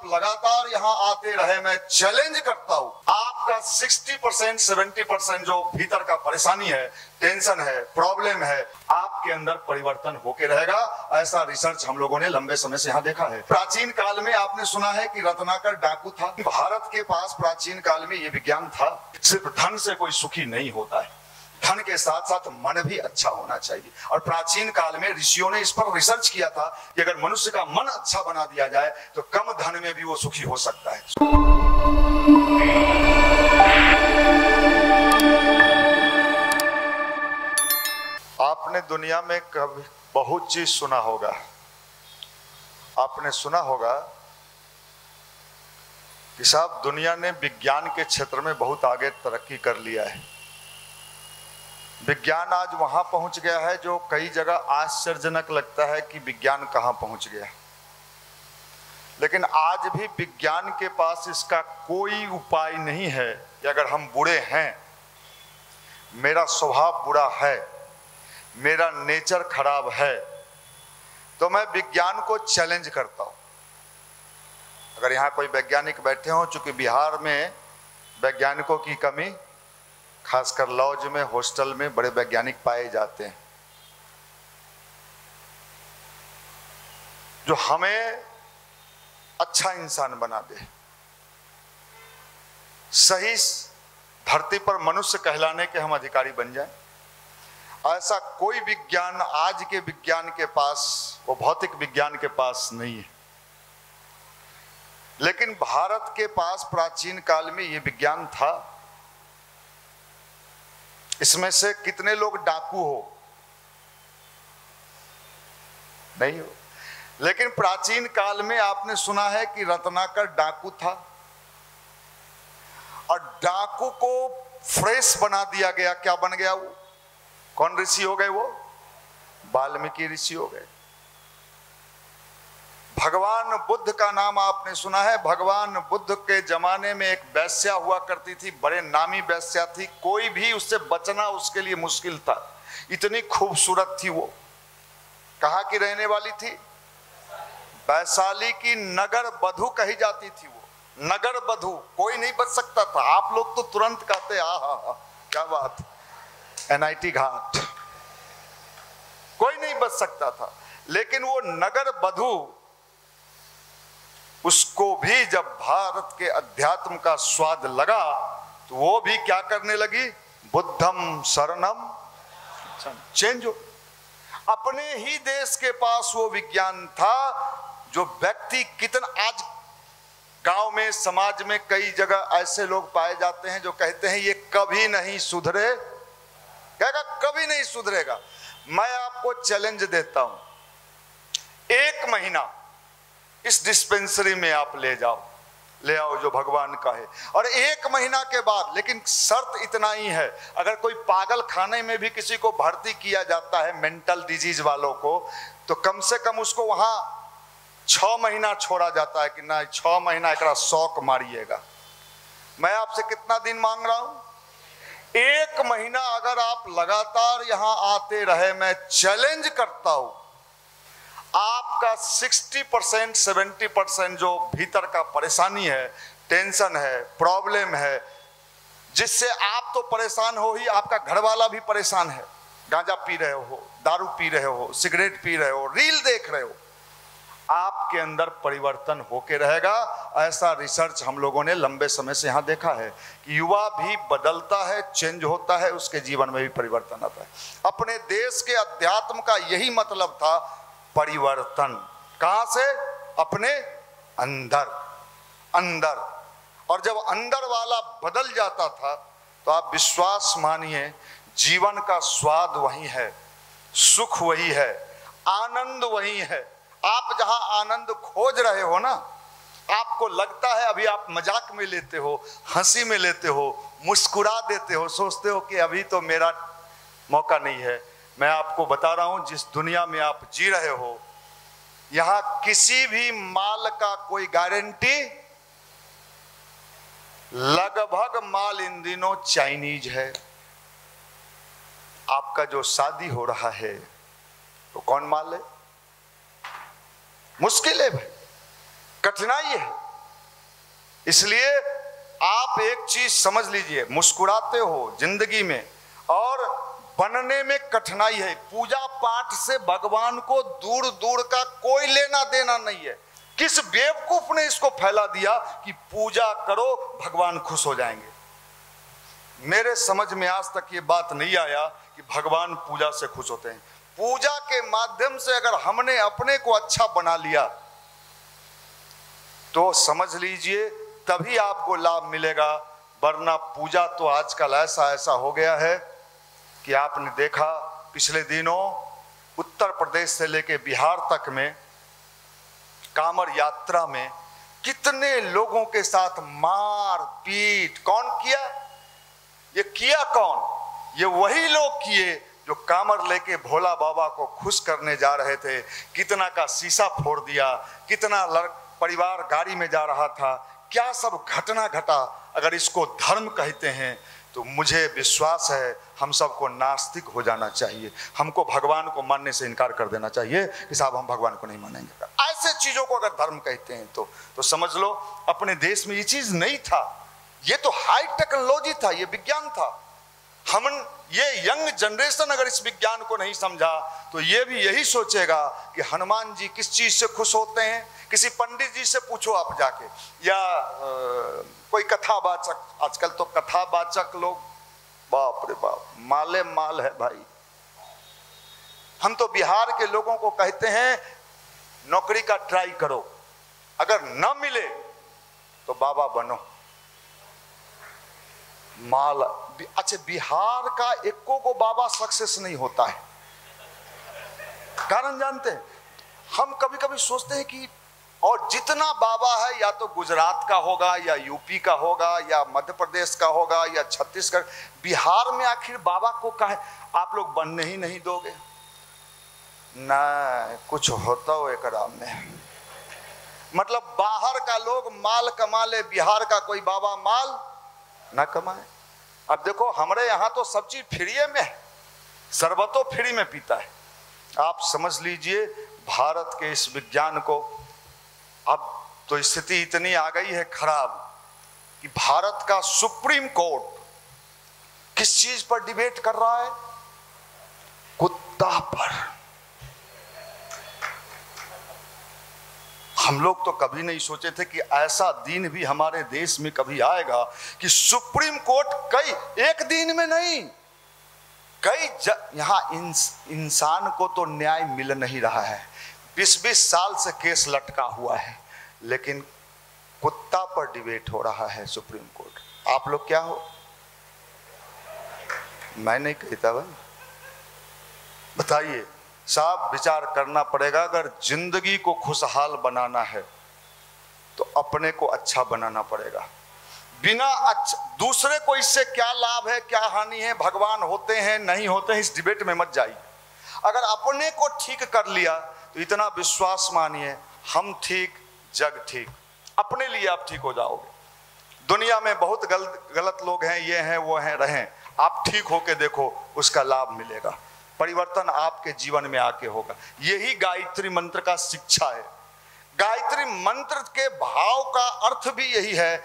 लगातार यहाँ आते रहे, मैं चैलेंज करता हूँ, आपका 60% 70% जो भीतर का परेशानी है, टेंशन है, प्रॉब्लम है, आपके अंदर परिवर्तन होके रहेगा। ऐसा रिसर्च हम लोगों ने लंबे समय से यहाँ देखा है। प्राचीन काल में आपने सुना है कि रत्नाकर डाकू था। भारत के पास प्राचीन काल में ये विज्ञान था, सिर्फ धन से कोई सुखी नहीं होता है, धन के साथ साथ मन भी अच्छा होना चाहिए। और प्राचीन काल में ऋषियों ने इस पर रिसर्च किया था कि अगर मनुष्य का मन अच्छा बना दिया जाए तो कम धन में भी वो सुखी हो सकता है। आपने दुनिया में कभी बहुत चीज सुना होगा। आपने सुना होगा कि साहब दुनिया ने विज्ञान के क्षेत्र में बहुत आगे तरक्की कर लिया है। विज्ञान आज वहां पहुंच गया है जो कई जगह आश्चर्यजनक लगता है कि विज्ञान कहां पहुंच गया। लेकिन आज भी विज्ञान के पास इसका कोई उपाय नहीं है कि अगर हम बुरे हैं, मेरा स्वभाव बुरा है, मेरा नेचर खराब है, तो मैं विज्ञान को चैलेंज करता हूं। अगर यहां कोई वैज्ञानिक बैठे हों, चूंकि बिहार में वैज्ञानिकों की कमी, खासकर लॉज में, हॉस्टल में बड़े वैज्ञानिक पाए जाते हैं जो हमें अच्छा इंसान बना दे, सही धरती पर मनुष्य कहलाने के हम अधिकारी बन जाएं। ऐसा कोई विज्ञान आज के विज्ञान के पास, वो भौतिक विज्ञान के पास नहीं है। लेकिन भारत के पास प्राचीन काल में ये विज्ञान था। इसमें से कितने लोग डाकू हो? नहीं हो। लेकिन प्राचीन काल में आपने सुना है कि रत्नाकर डाकू था और डाकू को फ्रेश बना दिया गया। क्या बन गया वो? कौन ऋषि हो गए वो? वाल्मीकि ऋषि हो गए। भगवान बुद्ध का नाम आपने सुना है। भगवान बुद्ध के जमाने में एक वेश्या हुआ करती थी, बड़े नामी वेश्या थी, कोई भी उससे बचना उसके लिए मुश्किल था, इतनी खूबसूरत थी वो। कहाँ की रहने वाली थी? वैशाली की नगर बधू कही जाती थी वो, नगर बधू। कोई नहीं बच सकता था। आप लोग तो तुरंत कहते आहा क्या बात, NIT घाट, कोई नहीं बच सकता था। लेकिन वो नगर बधू, उसको भी जब भारत के अध्यात्म का स्वाद लगा तो वो भी क्या करने लगी? बुद्धम शरणम चेंज हो। अपने ही देश के पास वो विज्ञान था जो व्यक्ति कितना, आज गांव में, समाज में कई जगह ऐसे लोग पाए जाते हैं जो कहते हैं ये कभी नहीं सुधरे, कहेगा कभी नहीं सुधरेगा। मैं आपको चैलेंज देता हूं, 1 महीना इस डिस्पेंसरी में आप ले आओ जो भगवान का है, और 1 महीना के बाद, लेकिन शर्त इतना ही है, अगर कोई पागल खाने में भी किसी को भर्ती किया जाता है, मेंटल डिजीज वालों को, तो कम से कम उसको वहां 6 महीना छोड़ा जाता है कि ना 6 महीना एकरा शौक मारिएगा। मैं आपसे कितना दिन मांग रहा हूं? 1 महीना अगर आप लगातार यहां आते रहे, मैं चैलेंज करता हूं, आपका 60% 70% जो भीतर का परेशानी है, टेंशन है, प्रॉब्लम है, जिससे आप तो परेशान हो ही, आपका घर वाला भी परेशान है। गांजा पी रहे हो, दारू पी रहे हो, सिगरेट पी रहे हो, रील देख रहे हो, आपके अंदर परिवर्तन होके रहेगा। ऐसा रिसर्च हम लोगों ने लंबे समय से यहाँ देखा है कि युवा भी बदलता है, चेंज होता है, उसके जीवन में भी परिवर्तन आता है। अपने देश के अध्यात्म का यही मतलब था, परिवर्तन। कहां से? अपने अंदर। और जब अंदर वाला बदल जाता था तो आप विश्वास मानिए, जीवन का स्वाद वही है, सुख वही है, आनंद वही है। आप जहां आनंद खोज रहे हो ना, आपको लगता है अभी आप मजाक में लेते हो, हंसी में लेते हो, मुस्कुरा देते हो, सोचते हो कि अभी तो मेरा मौका नहीं है। मैं आपको बता रहा हूं, जिस दुनिया में आप जी रहे हो, यहां किसी भी माल का कोई गारंटी, लगभग माल इन दिनों चाइनीज है। आपका जो शादी हो रहा है तो कौन माल है? मुश्किल है भाई, कठिनाई है। इसलिए आप एक चीज समझ लीजिए, मुस्कुराते हो जिंदगी में और बनने में कठिनाई है। पूजा पाठ से भगवान को दूर दूर का कोई लेना देना नहीं है। किस बेवकूफ ने इसको फैला दिया कि पूजा करो भगवान खुश हो जाएंगे। मेरे समझ में आज तक ये बात नहीं आया कि भगवान पूजा से खुश होते हैं। पूजा के माध्यम से अगर हमने अपने को अच्छा बना लिया तो समझ लीजिए तभी आपको लाभ मिलेगा, वरना पूजा तो आजकल ऐसा हो गया है कि आपने देखा पिछले दिनों उत्तर प्रदेश से लेके बिहार तक में कांवड़ यात्रा में कितने लोगों के साथ मार पीट कौन किया? ये किया कौन? ये वही लोग किए जो कांवड़ लेके भोला बाबा को खुश करने जा रहे थे। कितना का शीशा फोड़ दिया, कितना परिवार गाड़ी में जा रहा था, क्या सब घटना घटा। अगर इसको धर्म कहते हैं तो मुझे विश्वास है हम सबको नास्तिक हो जाना चाहिए। हमको भगवान को मानने से इनकार कर देना चाहिए कि साहब हम भगवान को नहीं मानेंगे। ऐसे चीजों को अगर धर्म कहते हैं तो समझ लो अपने देश में ये चीज नहीं था। ये तो हाई टेक्नोलॉजी था, ये विज्ञान था। हम ये यंग जनरेशन अगर इस विज्ञान को नहीं समझा तो ये भी यही सोचेगा कि हनुमान जी किस चीज से खुश होते हैं। किसी पंडित जी से पूछो आप जाके, या कोई कथावाचक, आजकल तो कथावाचक लोग बाप रे बाप माले माल है भाई। हम तो बिहार के लोगों को कहते हैं नौकरी का ट्राई करो, अगर न मिले तो बाबा बनो। माल अच्छा, बिहार का एको को बाबा सक्सेस नहीं होता है। कारण जानते हैं? हम कभी कभी सोचते हैं कि और जितना बाबा है या तो गुजरात का होगा या यूपी का होगा या मध्य प्रदेश का होगा या छत्तीसगढ़, बिहार में आखिर बाबा को कहे आप लोग बनने ही नहीं दोगे? ना कुछ होता हो एक राम में, मतलब बाहर का लोग माल कमा ले, बिहार का कोई बाबा माल ना कमाए। अब देखो हमारे यहाँ तो सब चीज फ्री में है, शरबतो फ्री में पीता है। आप समझ लीजिए भारत के इस विज्ञान को, अब तो स्थिति इतनी आ गई है खराब कि भारत का सुप्रीम कोर्ट किस चीज पर डिबेट कर रहा है? कुत्ता पर। हम लोग तो कभी नहीं सोचे थे कि ऐसा दिन भी हमारे देश में कभी आएगा कि सुप्रीम कोर्ट एक दिन में नहीं, यहां इंसान को तो न्याय मिल नहीं रहा है। 20-20 साल से केस लटका हुआ है, लेकिन कुत्ता पर डिबेट हो रहा है सुप्रीम कोर्ट। आप लोग क्या हो? मैं नहीं कहता भाई, बताइए साहब, विचार करना पड़ेगा। अगर जिंदगी को खुशहाल बनाना है तो अपने को अच्छा बनाना पड़ेगा। बिना दूसरे को इससे क्या लाभ है क्या हानि है, भगवान होते हैं नहीं होते हैं, इस डिबेट में मत जाइए। अगर अपने को ठीक कर लिया तो इतना विश्वास मानिए, हम ठीक जग ठीक, अपने लिए आप ठीक हो जाओगे। दुनिया में बहुत गलत लोग हैं, ये हैं वो हैं, रहें, आप ठीक होके देखो, उसका लाभ मिलेगा, परिवर्तन आपके जीवन में आके होगा। यही गायत्री मंत्र का शिक्षा है। गायत्री मंत्र के भाव का अर्थ भी यही है,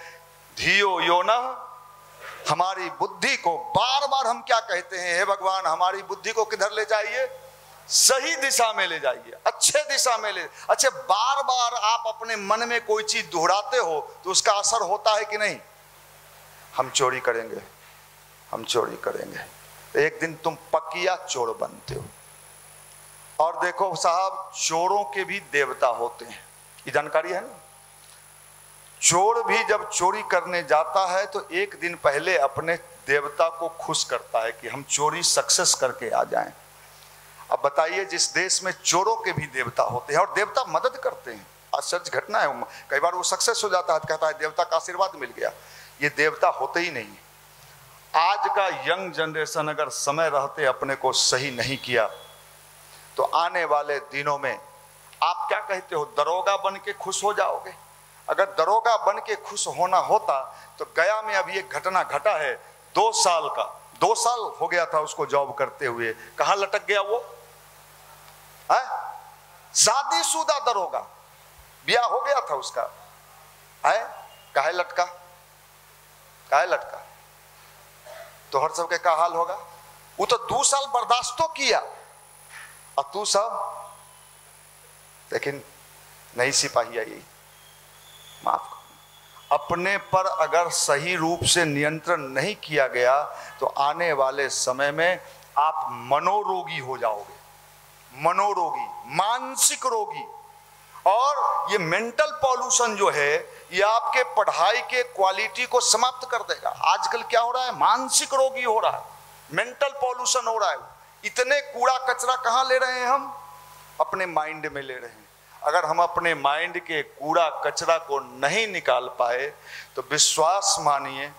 धियो यो नः। हमारी बुद्धि को बार बार हम क्या कहते हैं, हे भगवान हमारी बुद्धि को किधर ले जाइए? सही दिशा में ले जाइए, अच्छे दिशा में ले। अच्छा, बार बार आप अपने मन में कोई चीज दोहराते हो तो उसका असर होता है कि नहीं? हम चोरी करेंगे, हम चोरी करेंगे, एक दिन तुम पकिया चोर बनते हो। और देखो साहब, चोरों के भी देवता होते हैं, ये जानकारी है ना? चोर भी जब चोरी करने जाता है तो एक दिन पहले अपने देवता को खुश करता है कि हम चोरी सक्सेस करके आ जाएं। अब बताइए, जिस देश में चोरों के भी देवता होते हैं और देवता मदद करते हैं, आश्चर्य घटना है, कई बार वो सक्सेस हो जाता है, कहता है देवता का आशीर्वाद मिल गया। ये देवता होते ही नहीं। आज का यंग जनरेशन अगर समय रहते अपने को सही नहीं किया तो आने वाले दिनों में आप क्या कहते हो, दरोगा बन के खुश हो जाओगे? अगर दरोगा बन के खुश होना होता तो गया में अभी एक घटना घटा है, 2 साल का, 2 साल हो गया था उसको जॉब करते हुए, कहां लटक गया वो है? शादीशुदा दरोगा, ब्याह हो गया था उसका है, काहे लटका, काहे लटका? तो हर सबके का हाल होगा? वो तो 2 साल बर्दाश्त तो किया और तू सब, लेकिन नहीं सिपाही आई, माफ करो। अपने पर अगर सही रूप से नियंत्रण नहीं किया गया तो आने वाले समय में आप मनोरोगी हो जाओगे, मनोरोगी, मानसिक रोगी। और ये मेंटल पॉल्यूशन जो है ये आपके पढ़ाई के क्वालिटी को समाप्त कर देगा। आजकल क्या हो रहा है, मानसिक रोगी हो रहा है, मेंटल पॉल्यूशन हो रहा है। इतने कूड़ा कचरा कहाँ ले रहे हैं हम? अपने माइंड में ले रहे हैं। अगर हम अपने माइंड के कूड़ा कचरा को नहीं निकाल पाए तो विश्वास मानिए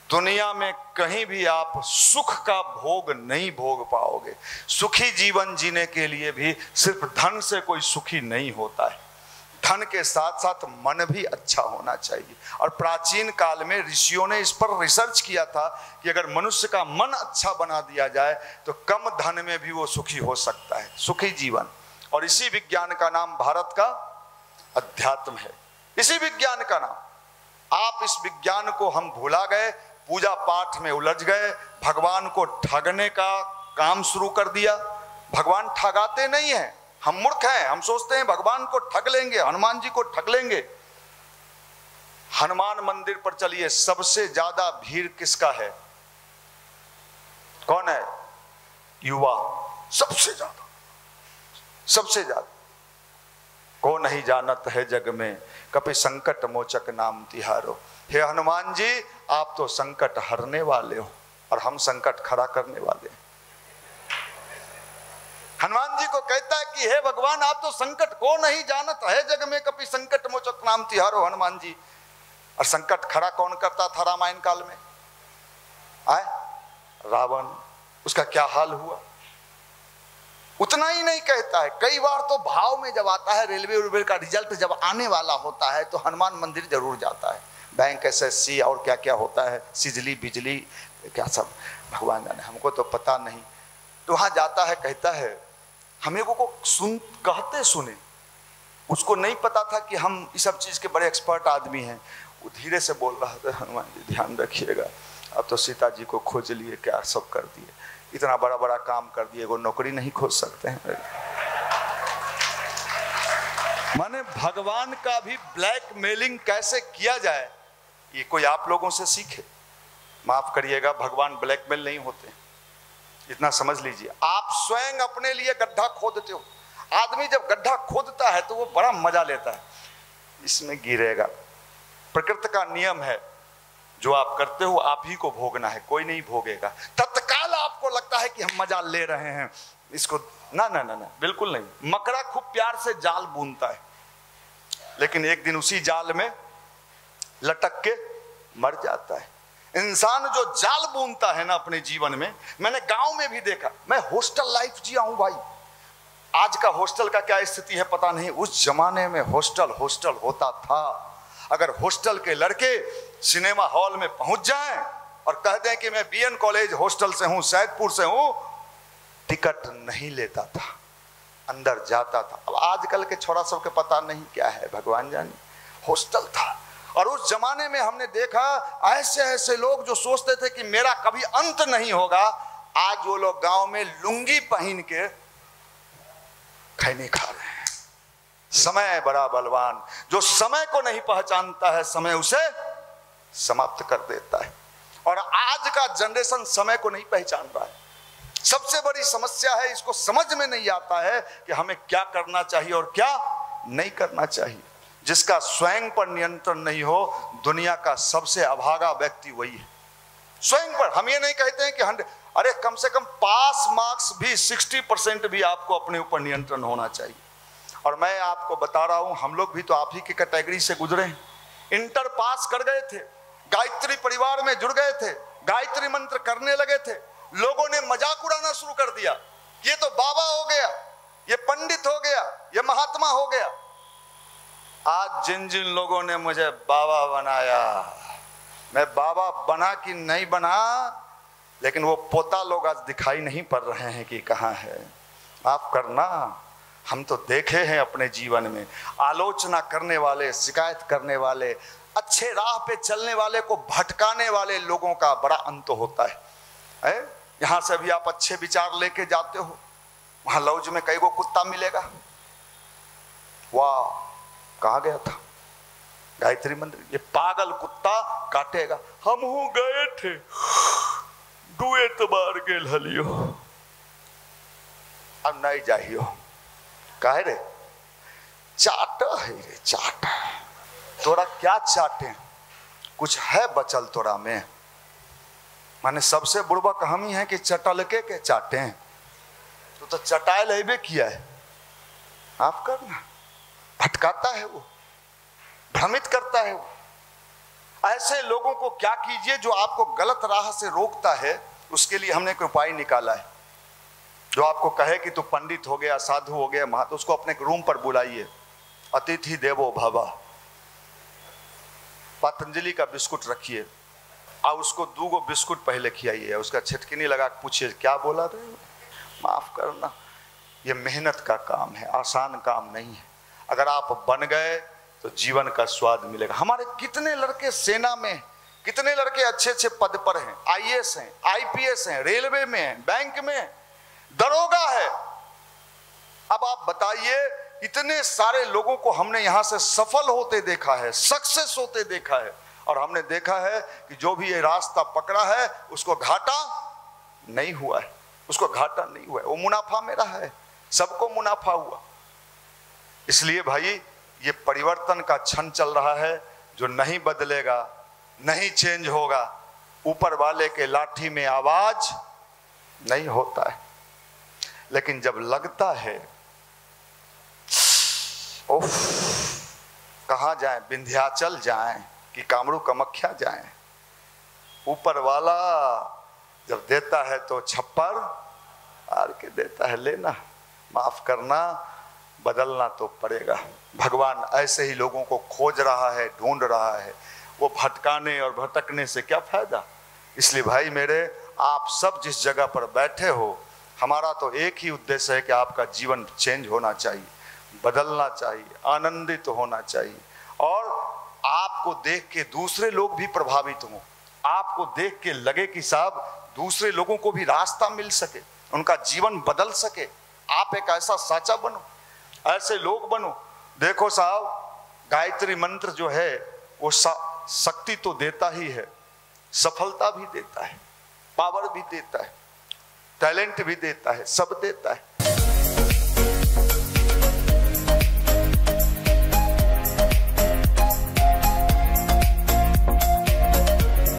दुनिया में कहीं भी आप सुख का भोग नहीं भोग पाओगे। सुखी जीवन जीने के लिए भी सिर्फ धन से कोई सुखी नहीं होता है, धन के साथ साथ मन भी अच्छा होना चाहिए। और प्राचीन काल में ऋषियों ने इस पर रिसर्च किया था कि अगर मनुष्य का मन अच्छा बना दिया जाए तो कम धन में भी वो सुखी हो सकता है, सुखी जीवन। और इसी विज्ञान का नाम भारत का अध्यात्म है, इसी विज्ञान का नाम। आप इस विज्ञान को हम भुला गए, पूजा पाठ में उलझ गए, भगवान को ठगने का काम शुरू कर दिया। भगवान ठगाते नहीं हैं, हम मूर्ख हैं, हम सोचते हैं भगवान को ठग लेंगे, हनुमान जी को ठग लेंगे। हनुमान मंदिर पर चलिए, सबसे ज्यादा भीड़ किसका है? कौन है? युवा, सबसे ज्यादा, सबसे ज्यादा। को नहीं जानत है जग में, कभी संकट मोचक नाम तिहारो। हे हनुमान जी, आप तो संकट हरने वाले हो और हम संकट खड़ा करने वाले हैं। हनुमान जी को कहता है कि हे भगवान, आप तो संकट को नहीं जानत है जग में, कभी संकट मोचक नाम तिहारो। हनुमान जी, और संकट खड़ा कौन करता था रामायण काल में? आए रावण, उसका क्या हाल हुआ? उतना ही नहीं कहता है, कई बार तो भाव में जब आता है, रेलवे उलवे का रिजल्ट जब आने वाला होता है तो हनुमान मंदिर जरूर जाता है। बैंक, एसएससी और क्या क्या होता है, सिजली बिजली क्या सब, भगवान जाने, हमको तो पता नहीं। तो वहां जाता है, कहता है, हमें को कहते सुने, उसको नहीं पता था कि हम इस सब चीज के बड़े एक्सपर्ट आदमी हैं। वो धीरे से बोल रहा था, हनुमान जी ध्यान रखिएगा, अब तो सीता जी को खोज लिए, क्या सब कर दिए, इतना बड़ा बड़ा काम कर दिए, वो नौकरी नहीं खोज सकते हैं। माने भगवान का भी ब्लैकमेलिंग कैसे किया जाए, ये कोई आप लोगों से सीखे। माफ करिएगा, भगवान ब्लैकमेल नहीं होते, इतना समझ लीजिए। आप स्वयं अपने लिए गड्ढा खोदते हो। आदमी जब गड्ढा खोदता है तो वो बड़ा मजा लेता है, इसमें गिरेगा। प्रकृति का नियम है, जो आप करते हो आप ही को भोगना है, कोई नहीं भोगेगा। तत्काल आपको लगता है कि हम मजा ले रहे हैं इसको, ना ना ना ना, बिल्कुल नहीं। मकड़ा खूब प्यार से जाल बुनता है, लेकिन एक दिन उसी जाल में लटक के मर जाता है। इंसान जो जाल बुनता है ना अपने जीवन में, मैंने गांव में भी देखा, मैं हॉस्टल लाइफ जिया हूं भाई। आज का हॉस्टल का क्या स्थिति है पता नहीं, उस जमाने में हॉस्टल होता था। अगर हॉस्टल के लड़के सिनेमा हॉल में पहुंच जाएं और कह दें कि मैं बीएन कॉलेज हॉस्टल से हूं, सैदपुर से हूं, टिकट नहीं लेता था, अंदर जाता था। अब आजकल के छोरा सब के पता नहीं क्या है, भगवान जाने। हॉस्टल था, और उस जमाने में हमने देखा ऐसे ऐसे लोग जो सोचते थे कि मेरा कभी अंत नहीं होगा, आज वो लोग गांव में लुंगी पहन के खैनी खा रहे हैं। समय बड़ा बलवान, जो समय को नहीं पहचानता है समय उसे समाप्त कर देता है। और आज का जनरेशन समय को नहीं पहचान रहा है। सबसे बड़ी समस्या है, इसको समझ में नहीं आता है कि हमें क्या करना चाहिए और क्या नहीं करना चाहिए। जिसका स्वयं पर नियंत्रण नहीं हो, दुनिया का सबसे अभागा व्यक्ति वही है। स्वयं पर हम ये नहीं कहते हैं कि 100, अरे कम से कम पास मार्क्स भी 60% भी आपको अपने ऊपर नियंत्रण होना चाहिए। और मैं आपको बता रहा हूं, हम लोग भी तो आप ही की कैटेगरी से गुजरे हैं। इंटर पास कर गए थे, गायत्री परिवार में जुड़ गए थे, गायत्री मंत्र करने लगे थे, लोगों ने मजाक उड़ाना शुरू कर दिया, ये तो बाबा हो गया, ये पंडित हो गया, ये महात्मा हो गया। आज जिन जिन लोगों ने मुझे बाबा बनाया, मैं बाबा बना कि नहीं बना, लेकिन वो पोता लोग आज दिखाई नहीं पड़ रहे हैं कि कहाँ है। आप करना, हम तो देखे हैं अपने जीवन में, आलोचना करने वाले, शिकायत करने वाले, अच्छे राह पे चलने वाले को भटकाने वाले लोगों का बड़ा अंत होता है। यहां से भी आप अच्छे विचार लेके जाते हो, वहां लौज में कई को कुत्ता मिलेगा। वाह, कहा गया था गायत्री मंदिर, ये पागल कुत्ता काटेगा। हम गए थे दुए तबार गेल हलियो, अब नहीं जाइयो। काहे रे? चाट है रे, चाट। तोरा क्या चाटे? कुछ है बचल तोरा में? माने सबसे बुड़बक हम ही है कि चटलके के चाटे। तो चटाइल लेबे किया है, आप करना। भटकाता है वो, भ्रमित करता है वो। ऐसे लोगों को क्या कीजिए जो आपको गलत राह से रोकता है, उसके लिए हमने एक उपाय निकाला है। जो आपको कहे कि तू पंडित हो गया, साधु हो गया, महतो, उसको अपने रूम पर बुलाइए। अतिथि देवो भव, पतंजलि का बिस्कुट रखिए और उसको 2 बिस्कुट पहले खिलाइए, उसका छिटकिनी लगा के पूछिए क्या बोला रहे हो। माफ करना, ये मेहनत का काम है, आसान काम नहीं है। अगर आप बन गए तो जीवन का स्वाद मिलेगा। हमारे कितने लड़के सेना में, कितने लड़के अच्छे अच्छे पद पर हैं, आईएएस हैं, आईपीएस हैं, रेलवे में हैं, बैंक में, दरोगा है। अब आप बताइए, इतने सारे लोगों को हमने यहां से सफल होते देखा है, सक्सेस होते देखा है, और हमने देखा है कि जो भी ये रास्ता पकड़ा है उसको घाटा नहीं हुआ है, उसको घाटा नहीं हुआ है, वो मुनाफा में रहा है, सबको मुनाफा हुआ। इसलिए भाई, ये परिवर्तन का क्षण चल रहा है, जो नहीं बदलेगा, नहीं चेंज होगा, ऊपर वाले के लाठी में आवाज नहीं होता है। लेकिन जब लगता है ओफ, कहाँ जाएं, विंध्याचल जाएं कि कामरू कामाख्या जाएं, ऊपर वाला जब देता है तो छप्पर आर के देता है, लेना, माफ करना, बदलना तो पड़ेगा। भगवान ऐसे ही लोगों को खोज रहा है, ढूंढ रहा है। वो भटकाने और भटकने से क्या फायदा। इसलिए भाई मेरे, आप सब जिस जगह पर बैठे हो, हमारा तो एक ही उद्देश्य है कि आपका जीवन चेंज होना चाहिए, बदलना चाहिए, आनंदित होना चाहिए, और आपको देख के दूसरे लोग भी प्रभावित हों। आपको देख के लगे कि साहब दूसरे लोगों को भी रास्ता मिल सके, उनका जीवन बदल सके। आप एक ऐसा साचा बनो, ऐसे लोग बनो। देखो साहब, गायत्री मंत्र जो है वो शक्ति तो देता ही है, सफलता भी देता है, पावर भी देता है, टैलेंट भी देता है, सब देता है।